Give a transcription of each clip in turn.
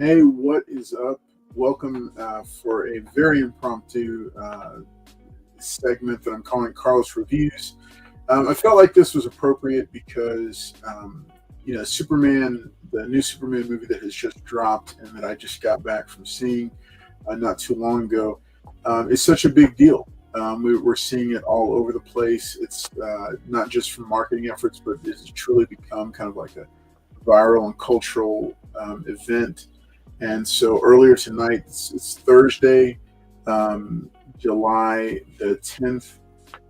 Hey, what is up? Welcome for a very impromptu segment that I'm calling Carlos Reviews. I felt like this was appropriate because, Superman, the new Superman movie that has just dropped and that I just got back from seeing not too long ago, is such a big deal. We're seeing it all over the place. It's not just from marketing efforts, but it's truly become kind of like a viral and cultural event. And so earlier tonight, it's Thursday, July the 10th.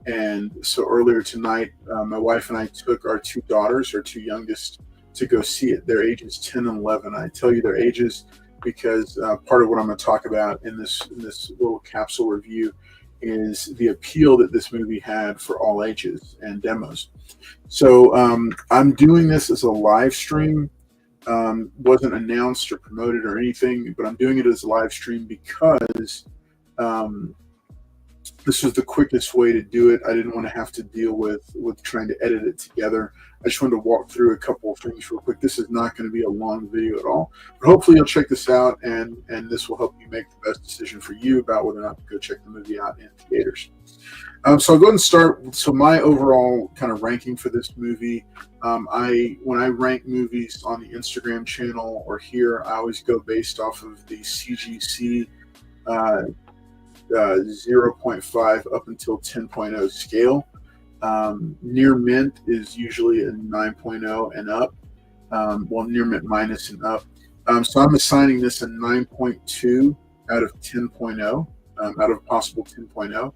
And so earlier tonight, my wife and I took our two daughters, our two youngest, to go see it. Their ages 10 and 11. I tell you their ages because part of what I'm going to talk about in this little capsule review is the appeal that this movie had for all ages and demos. So I'm doing this as a live stream. Wasn't announced or promoted or anything, but I'm doing it as a live stream because um, this was the quickest way to do it. I didn't want to have to deal with trying to edit it together. I just wanted to walk through a couple of things real quick. This is not going to be a long video at all, but hopefully you'll check this out, and this will help you make the best decision for you about whether or not to go check the movie out in theaters. So I'll go ahead and start. So my overall kind of ranking for this movie, when I rank movies on the Instagram channel or here, I always go based off of the CGC uh, 0.5 up until 10.0 scale. Near mint is usually a 9.0 and up. Near mint minus and up. So I'm assigning this a 9.2 out of 10.0, out of possible 10.0.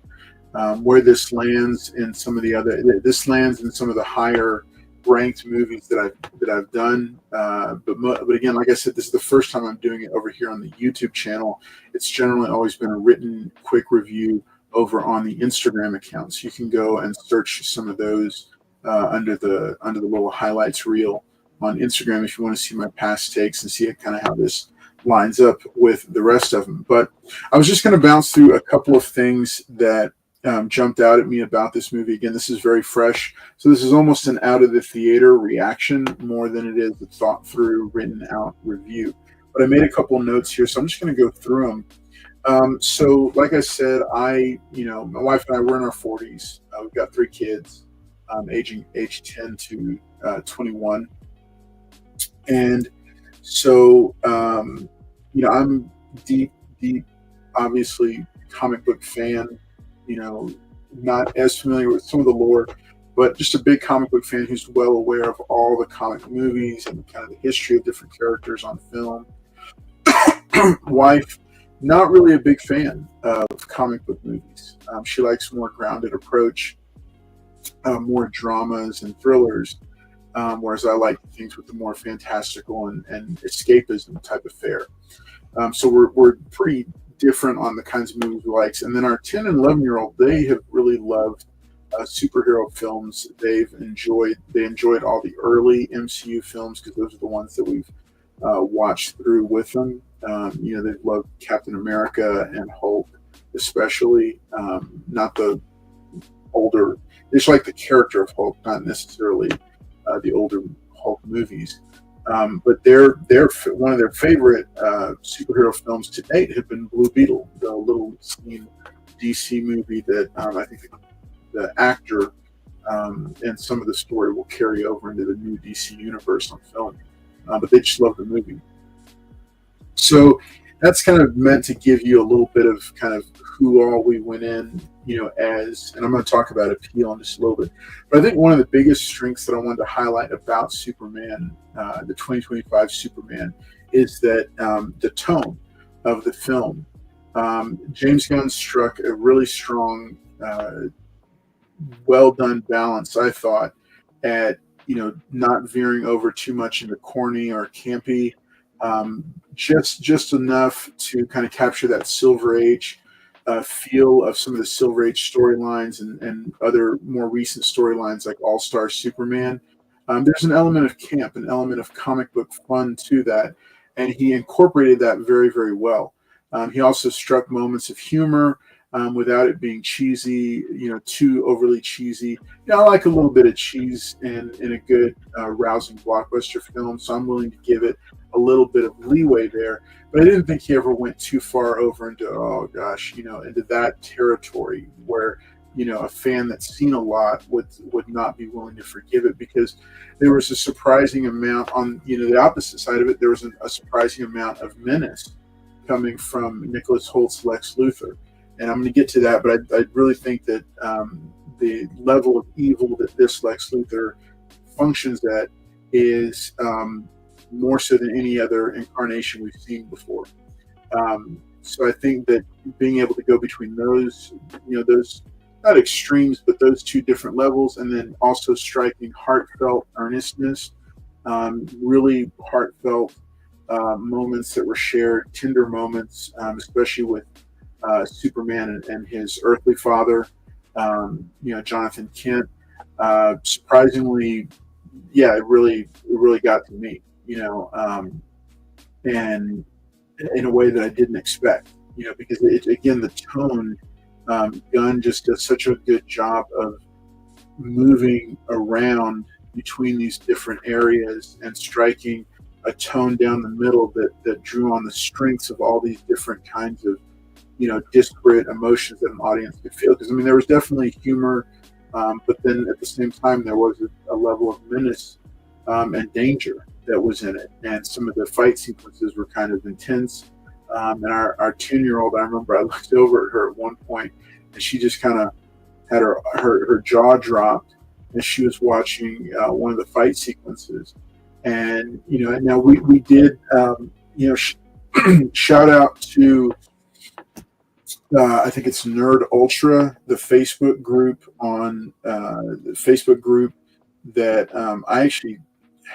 Where this lands in some of the higher ranked movies that I've done. But again, like I said, this is the first time I'm doing it over here on the YouTube channel. It's generally always been a written quick review over on the Instagram account. So you can go and search some of those under the little highlights reel on Instagram if you want to see my past takes and see kind of how this lines up with the rest of them. But I was just going to bounce through a couple of things that jumped out at me about this movie. Again, this is very fresh. So this is almost an out of the theater reaction more than it is a thought through, written out review. But I made a couple of notes here, so I'm just going to go through them. So like I said, my wife and I, we're in our 40s. We've got three kids, age 10 to 21. And so, I'm deep, obviously comic book fan, not as familiar with some of the lore, but just a big comic book fan who's well aware of all the comic movies and kind of the history of different characters on film. Wife, not really a big fan of comic book movies. She likes more grounded approach, more dramas and thrillers, whereas I like things with the more fantastical and escapism type of fare. So we're pretty different on the kinds of movies we like. And then our 10 and 11-year-old, they have really loved superhero films. They enjoyed all the early MCU films because those are the ones that we've watched through with them. They've loved Captain America and Hulk, especially. Not the older, they just like the character of Hulk, not necessarily the older Hulk movies. But one of their favorite superhero films to date have been Blue Beetle, the little seen DC movie that I think the actor and some of the story will carry over into the new DC universe on film. But they just love the movie. So that's kind of meant to give you a little bit of kind of who all we went in, and I'm going to talk about appeal in just a little bit. But I think one of the biggest strengths that I wanted to highlight about Superman, the 2025 Superman, is that the tone of the film. James Gunn struck a really strong, well done balance, I thought, at not veering over too much into corny or campy, just enough to kind of capture that Silver Age feel of some of the Silver Age storylines and other more recent storylines like All-Star Superman. There's an element of camp, an element of comic book fun to that, and he incorporated that very, very well. He also struck moments of humor without it being cheesy, too overly cheesy. I like a little bit of cheese in a good, rousing blockbuster film, so I'm willing to give it a little bit of leeway there. But I didn't think he ever went too far over into, oh gosh, into that territory where, a fan that's seen a lot would not be willing to forgive it, because there was a surprising amount on, the opposite side of it. There was a surprising amount of menace coming from Nicholas Holt's Lex Luthor. And I'm going to get to that, but I really think that the level of evil that this Lex Luthor functions at is more so than any other incarnation we've seen before. So I think that being able to go between those, those not extremes, but those two different levels, and then also striking heartfelt earnestness, really heartfelt moments that were shared, tender moments, especially with Superman and his earthly father, Jonathan Kent. Surprisingly, yeah, it really got to me, and in a way that I didn't expect, because again, the tone, Gunn just does such a good job of moving around between these different areas and striking a tone down the middle that drew on the strengths of all these different kinds of, disparate emotions that an audience could feel. Because, there was definitely humor, but then at the same time, there was a level of menace and danger that was in it. And some of the fight sequences were kind of intense. And our 10-year-old, I remember I looked over at her at one point, and she just kind of had her jaw dropped as she was watching one of the fight sequences. And, now we did, shout out to, I think it's Nerd Ultra, the Facebook group that I actually,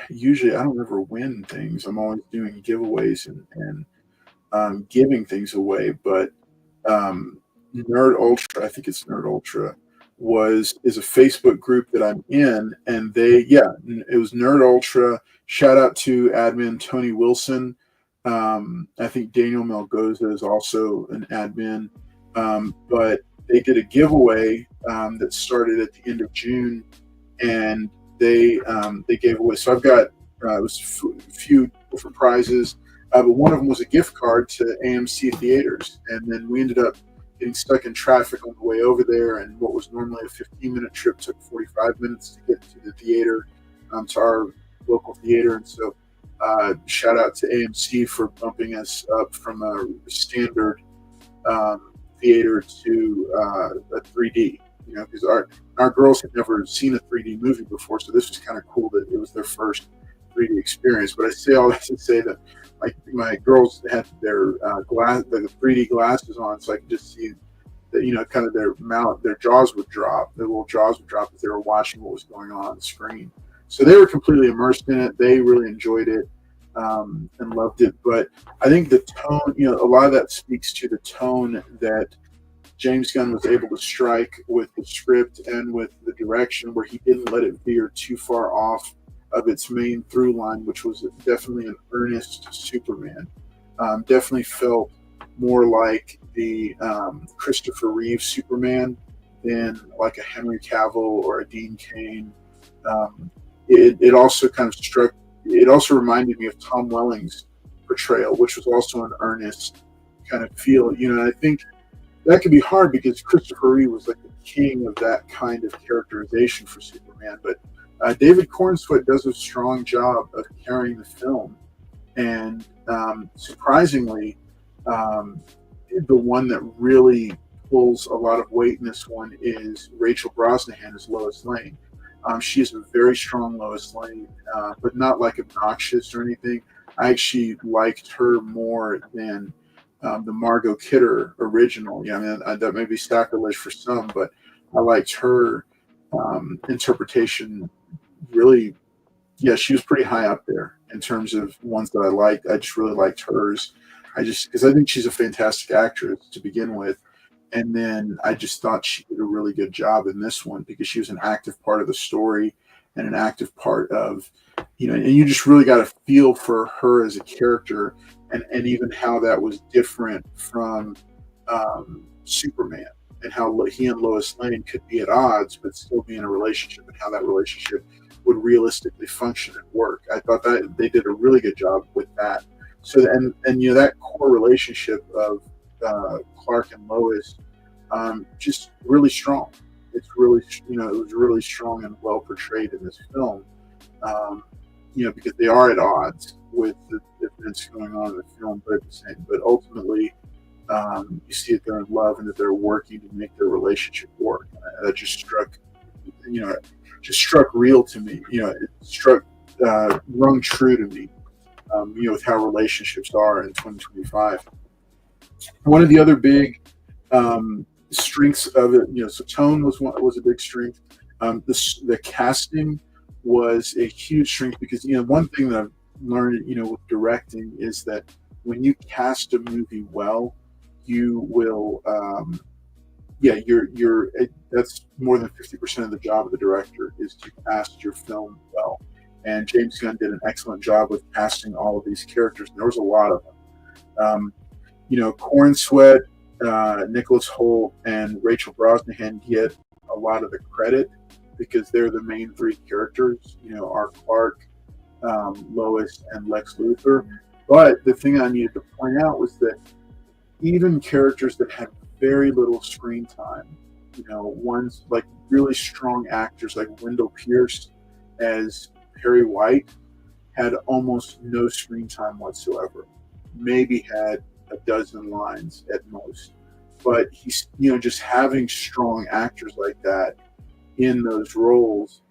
usually I don't ever win things. I'm always doing giveaways and giving things away. But Nerd Ultra, I think it's Nerd Ultra, is a Facebook group that I'm in, and it was Nerd Ultra. Shout out to admin Tony Wilson. I think Daniel Melgoza is also an admin. But they did a giveaway that started at the end of June, and they gave away. So I've got it was a few different prizes, but one of them was a gift card to AMC theaters, and then we ended up getting stuck in traffic on the way over there, and what was normally a 15-minute trip took 45 minutes to get to the theater, to our local theater. And so shout out to AMC for bumping us up from a standard theater to a 3D, because our girls had never seen a 3D movie before, so this was kind of cool that it was their first 3D experience. But I say all that to say that my girls had their the 3D glasses on, so I could just see that, kind of their jaws would drop, their little jaws would drop as they were watching what was going on the screen. So they were completely immersed in it. They really enjoyed it and loved it. But I think the tone, a lot of that speaks to the tone that James Gunn was able to strike with the script and with the direction, where he didn't let it veer too far off of its main through line, which was definitely an earnest Superman. Definitely felt more like the Christopher Reeve Superman than like a Henry Cavill or a Dean Cain. It also kind of it also reminded me of Tom Welling's portrayal, which was also an earnest kind of feel. And I think that could be hard because Christopher Reeve was like the king of that kind of characterization for Superman. But David Cornsweet does a strong job of carrying the film. And surprisingly, the one that really pulls a lot of weight in this one is Rachel Brosnahan as Lois Lane. She is a very strong Lois Lane, but not like obnoxious or anything. I actually liked her more than the Margot Kidder original. That may be sacrilege for some, but I liked her interpretation. Really, she was pretty high up there in terms of ones that I liked. I just really liked hers. Because I think she's a fantastic actress to begin with. And then I just thought she did a really good job in this one because she was an active part of the story and an active part of, and you just really got a feel for her as a character and even how that was different from Superman and how he and Lois Lane could be at odds but still be in a relationship, and how that relationship would realistically function and work. I thought that they did a really good job with that. So and that core relationship of Clark and Lois, just really strong. It's really, it was really strong and well portrayed in this film. Because they are at odds with the events going on in the film, but ultimately, you see that they're in love and that they're working to make their relationship work. That just struck real to me. It struck rung true to me. With how relationships are in 2025. One of the other big strengths of it, so tone was a big strength. The casting was a huge strength because one thing that I've learned with directing is that when you cast a movie well, you will that's more than 50% of the job of the director is to cast your film well. And James Gunn did an excellent job with casting all of these characters. And there was a lot of them. Corn Sweat, Nicholas Hoult, and Rachel Brosnahan get a lot of the credit because they're the main three characters. Are Clark, Lois, and Lex Luthor. But the thing I needed to point out was that even characters that had very little screen time, ones like really strong actors like Wendell Pierce as Perry White, had almost no screen time whatsoever. Maybe had a dozen lines at most. But he's, just having strong actors like that in those roles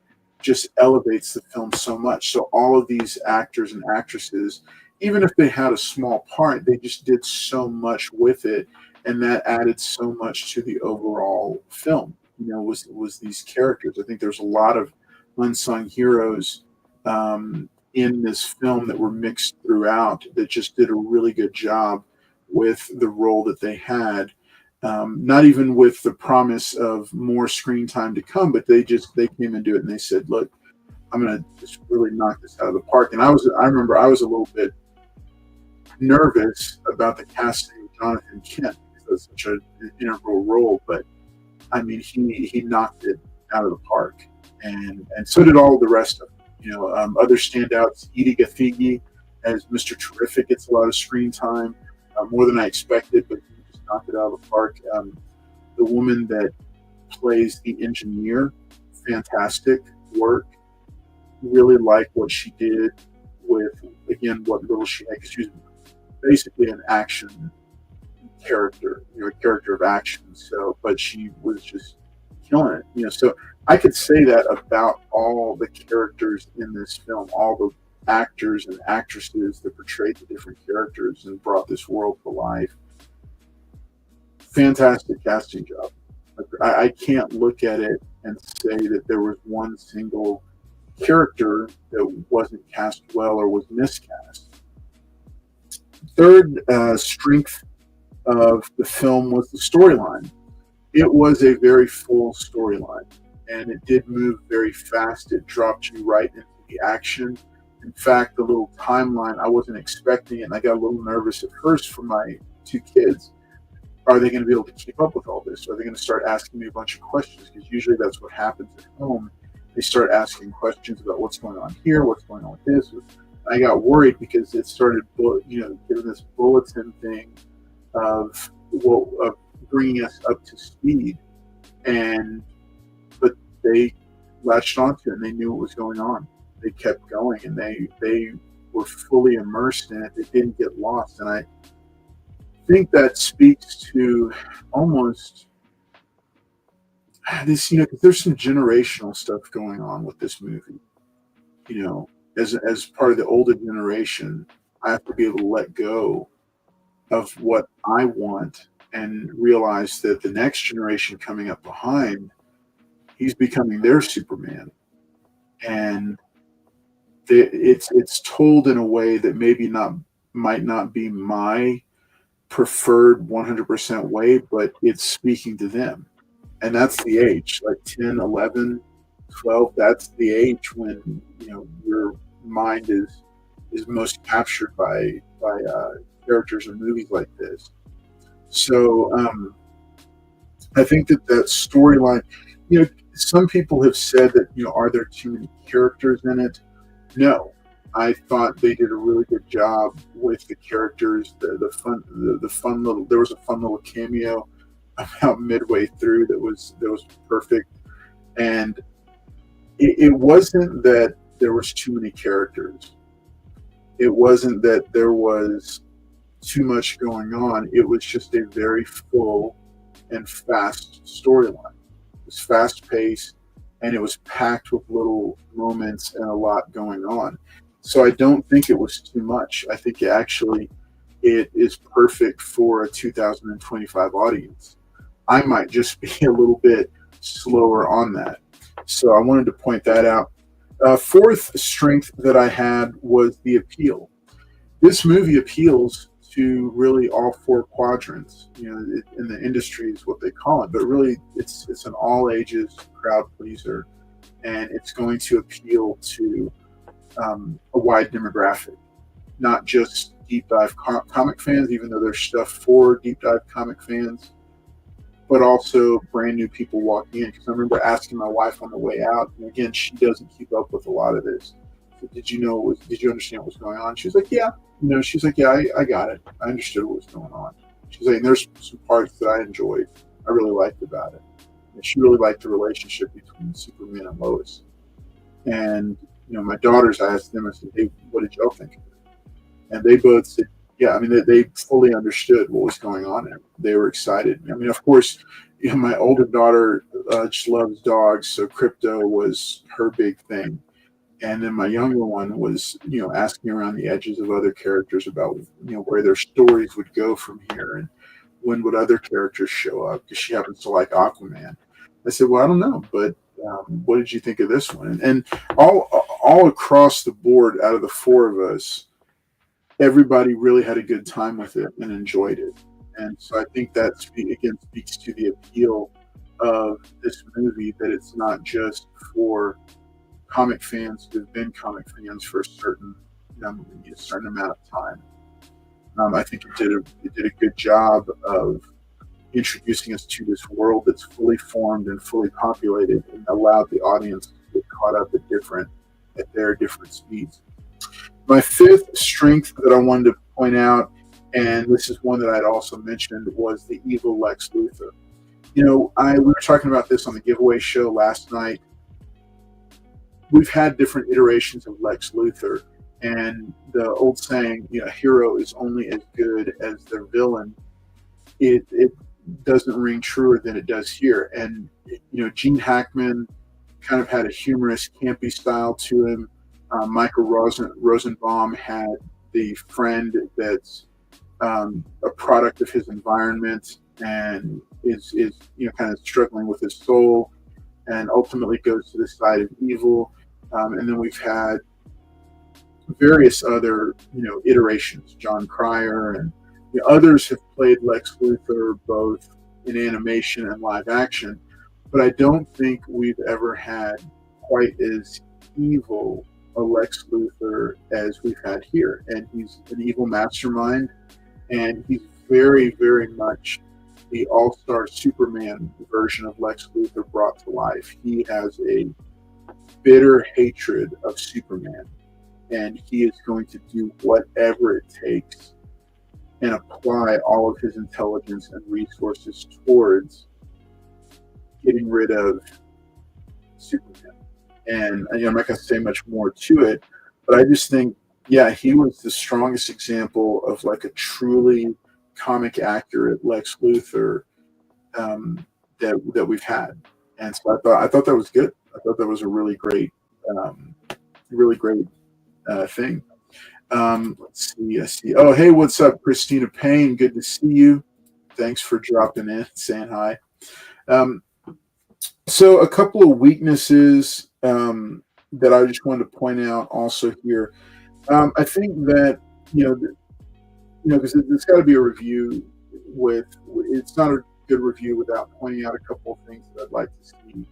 just elevates the film so much. So all of these actors and actresses, even if they had a small part, they just did so much with it, and that added so much to the overall film. Was these characters. I think there's a lot of unsung heroes in this film that were mixed throughout that just did a really good job with the role that they had. Not even with the promise of more screen time to come, but they came into it and they said, "Look, I'm going to just really knock this out of the park." And I remember I was a little bit nervous about the casting of Jonathan Kent because that's such an integral role, but I mean, he knocked it out of the park, and so did all the rest of them. Other standouts, Edie Gathegi as Mr. Terrific gets a lot of screen time, more than I expected, but he just knocked it out of the park. The woman that plays the engineer, fantastic work. Really like what she did with, again, what little she had, because she was basically an action character, a character of action. So, but she was just killing it, So I could say that about all the characters in this film, all the actors and actresses that portrayed the different characters and brought this world to life. Fantastic casting job. I can't look at it and say that there was one single character that wasn't cast well or was miscast. Third strength of the film was the storyline. It was a very full storyline, and it did move very fast. It dropped you right into the action. In fact, the little timeline, I wasn't expecting it, and I got a little nervous at first for my two kids. Are they going to be able to keep up with all this? Are they going to start asking me a bunch of questions? Because usually that's what happens at home. They start asking questions about what's going on here, what's going on with this. I got worried because it started, giving this bulletin thing of bringing us up to speed, but they latched onto it and they knew what was going on. They kept going and they were fully immersed in it. They didn't get lost, and I think that speaks to almost this, because there's some generational stuff going on with this movie. As part of the older generation, I have to be able to let go of what I want and realize that the next generation coming up behind, he's becoming their Superman. And it's told in a way that might not be my preferred 100% way, but it's speaking to them. And that's the age, like 10, 11, 12, that's the age when, your mind is most captured by characters in movies like this. So I think that storyline, some people have said that, are there too many characters in it? No. I thought they did a really good job with the characters. The fun little, there was a fun little cameo about midway through that was perfect. And it wasn't that there was too many characters. It wasn't that there was too much going on. It was just a very full and fast storyline. It was fast paced, and it was packed with little moments and a lot going on. So I don't think it was too much. I think it is perfect for a 2025 audience. I might just be a little bit slower on that. So I wanted to point that out. Fourth strength that I had was the appeal. This movie appeals to really all four quadrants. In the industry is what they call it, but really it's an all ages crowd pleaser, and it's going to appeal to a wide demographic, not just deep dive comic fans, even though there's stuff for deep dive comic fans, but also brand new people walking in. Because I remember asking my wife on the way out, and again, she doesn't keep up with a lot of this. So did you understand what was going on? She was like, yeah. She's like, yeah, I got it. I understood what was going on. She's like, and there's some parts that I enjoyed. I really liked about it. And she really liked the relationship between Superman and Lois. And my daughters, I asked them, I said, hey, what did y'all think of it? And they both said, yeah, I mean, they fully understood what was going on there. They were excited. I mean, of course, my older daughter just loves dogs, so crypto was her big thing. And then my younger one was, asking around the edges of other characters about, where their stories would go from here and when would other characters show up, because she happens to like Aquaman. I said, well, I don't know, but what did you think of this one? And all across the board, out of the four of us, everybody really had a good time with it and enjoyed it. And so I think that speaks to the appeal of this movie, that it's not just for comic fans who've been comic fans for a certain amount of time. I think it did a good job of introducing us to this world that's fully formed and fully populated, and allowed the audience to get caught up at their different speeds. My fifth strength that I wanted to point out, and this is one that I'd also mentioned, was the evil Lex Luthor. We were talking about this on the giveaway show last night. We've had different iterations of Lex Luthor, and the old saying, a hero is only as good as their villain, it doesn't ring truer than it does here. And, Gene Hackman kind of had a humorous, campy style to him. Michael Rosenbaum had the friend that's a product of his environment and is kind of struggling with his soul, and ultimately goes to the side of evil. And then we've had various other, iterations. John Cryer and others have played Lex Luthor both in animation and live action, but I don't think we've ever had quite as evil a Lex Luthor as we've had here. And he's an evil mastermind, and he's very, very much the all-star Superman version of Lex Luthor brought to life. He has a bitter hatred of Superman, and he is going to do whatever it takes and apply all of his intelligence and resources towards getting rid of Superman. And I'm not going to say much more to it, but I just think, yeah, he was the strongest example of like a truly comic accurate Lex Luthor that we've had. And so I thought that was good. I thought that was a really great thing. Let's see. I see. Oh, hey, what's up, Christina Payne? Good to see you. Thanks for dropping in, saying hi. So a couple of weaknesses that I just wanted to point out also here. I think that because it's got to be a review with. It's not a good review without pointing out a couple of things that I'd like to see.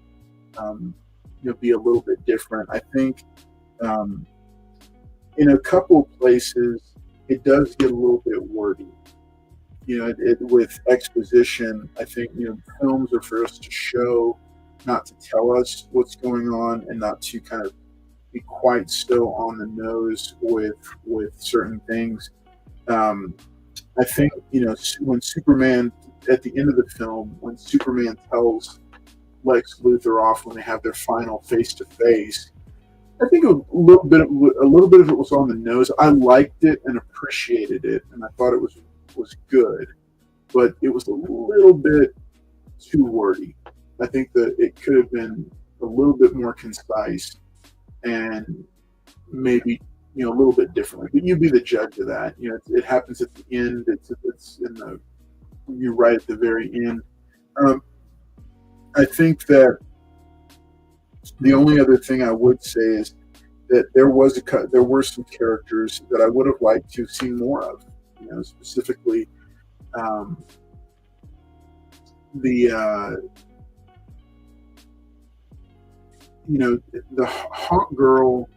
Be a little bit different. I think in a couple of places it does get a little bit wordy. With exposition, I think films are for us to show not to tell us what's going on and not to kind of be quite so on the nose with certain things. Um, I think, when Superman, at the end of the film, when Superman tells Lex Luthor off when they have their final face to face, I think a little bit of it was on the nose. I liked it and appreciated it, and I thought it was good, but it was a little bit too wordy. I think that it could have been a little bit more concise and maybe a little bit differently. But you be the judge of that. It happens at the end. It's in the you're right at the very end. Um, I think that the only other thing I would say is that there were some characters that I would have liked to have seen more of. Specifically um, the the Hawk Girl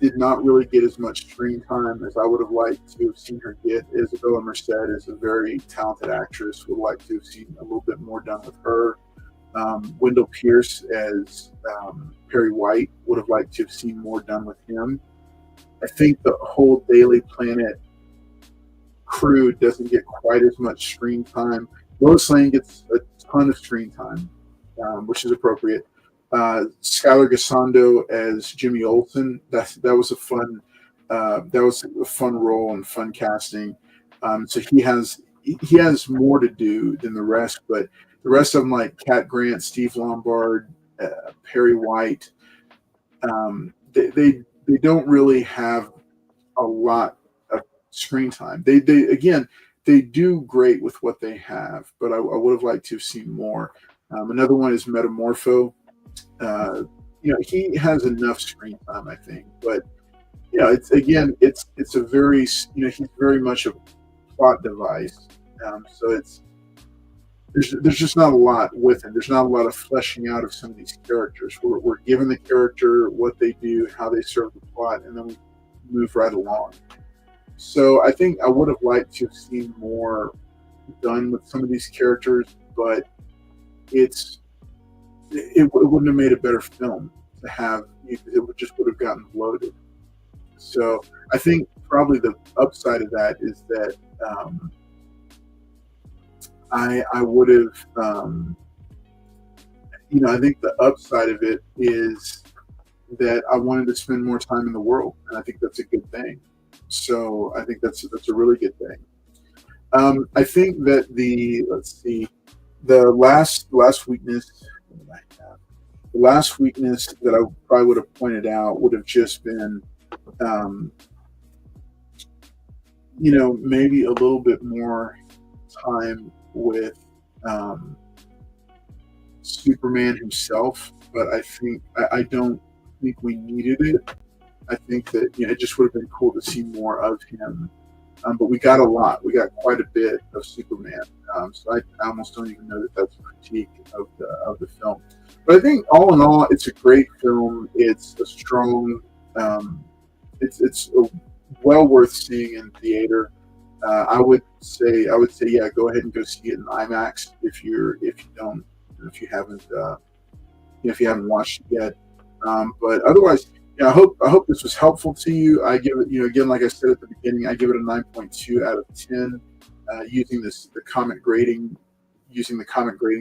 did not really get as much screen time as I would have liked to have seen her get. Isabella Merced is a very talented actress. Would like to have seen a little bit more done with her. Wendell Pierce as Perry White, would have liked to have seen more done with him. I think the whole Daily Planet crew doesn't get quite as much screen time. Lois Lane gets a ton of screen time, which is appropriate. Skylar Gisondo as Jimmy Olsen. That was a fun role and fun casting. So he has more to do than the rest, but the rest of them, like Cat Grant, Steve Lombard, Perry White, they don't really have a lot of screen time. They do great with what they have, but I would have liked to have seen more. Another one is Metamorpho. He has enough screen time, I think, but it's a very he's very much a plot device. So there's just not a lot with him. There's not a lot of fleshing out of some of these characters. We're given the character, what they do, how they serve the plot, and then we move right along. So I think I would have liked to have seen more done with some of these characters, but it wouldn't have made a better film to have. It would have gotten bloated. So I think probably the upside of that is that I would have, I think the upside of it is that I wanted to spend more time in the world, and I think that's a good thing. So I think that's a really good thing. I think that the last weakness, the last weakness that I probably would have pointed out would have just been, maybe a little bit more time with Superman himself, but I don't think we needed it. I think that it just would have been cool to see more of him. But we got a lot. We got quite a bit of Superman. So I almost don't even know that that's a critique of the film. But I think all in all, it's a great film. It's a strong. It's well worth seeing in theater. I would say, yeah, go ahead and go see it in IMAX if you haven't watched it yet. But otherwise, I hope this was helpful to you. I give it, again, like I said at the beginning, I give it a 9.2 out of 10 using the comic grading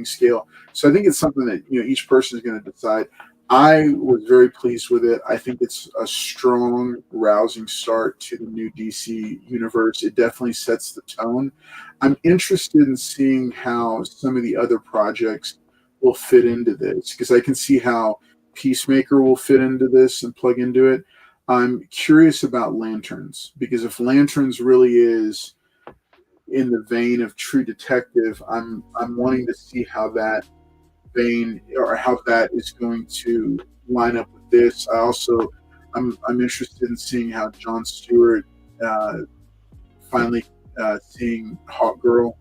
scale. So I think it's something that each person is going to decide. I was very pleased with it. I think it's a strong, rousing start to the new DC universe. It definitely sets the tone. I'm interested in seeing how some of the other projects will fit into this, because I can see how Peacemaker will fit into this and plug into it. I'm curious about Lanterns, because if Lanterns really is in the vein of True Detective, I'm wanting to see how that vein, or how that is going to line up with this. I'm interested in seeing how Jon Stewart finally seeing Hawk Girl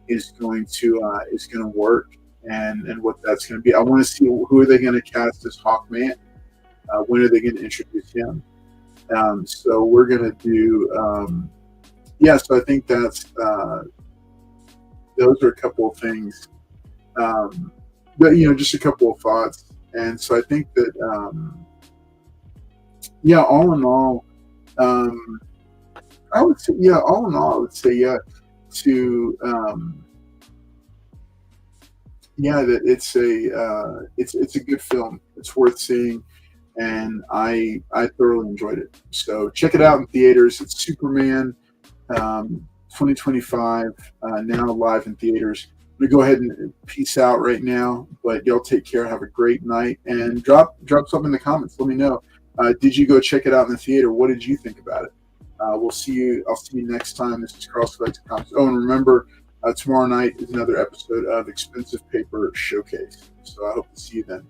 is going to work, and what that's going to be. I want to see who are they going to cast as Hawkman. When are they going to introduce him? So we're going to do. So I think those are a couple of things but just a couple of thoughts. And so I think that, all in all, I would say, yeah, to, that it's a good film. It's worth seeing, and I thoroughly enjoyed it. So check it out in theaters. It's Superman, 2025, now live in theaters. I'm gonna go ahead and peace out right now, but y'all take care. Have a great night, and drop something in the comments. Let me know. Did you go check it out in the theater? What did you think about it? I'll see you next time. This is Carl Collects Comics. Oh, and remember, tomorrow night is another episode of Expensive Paper Showcase. So I hope to see you then.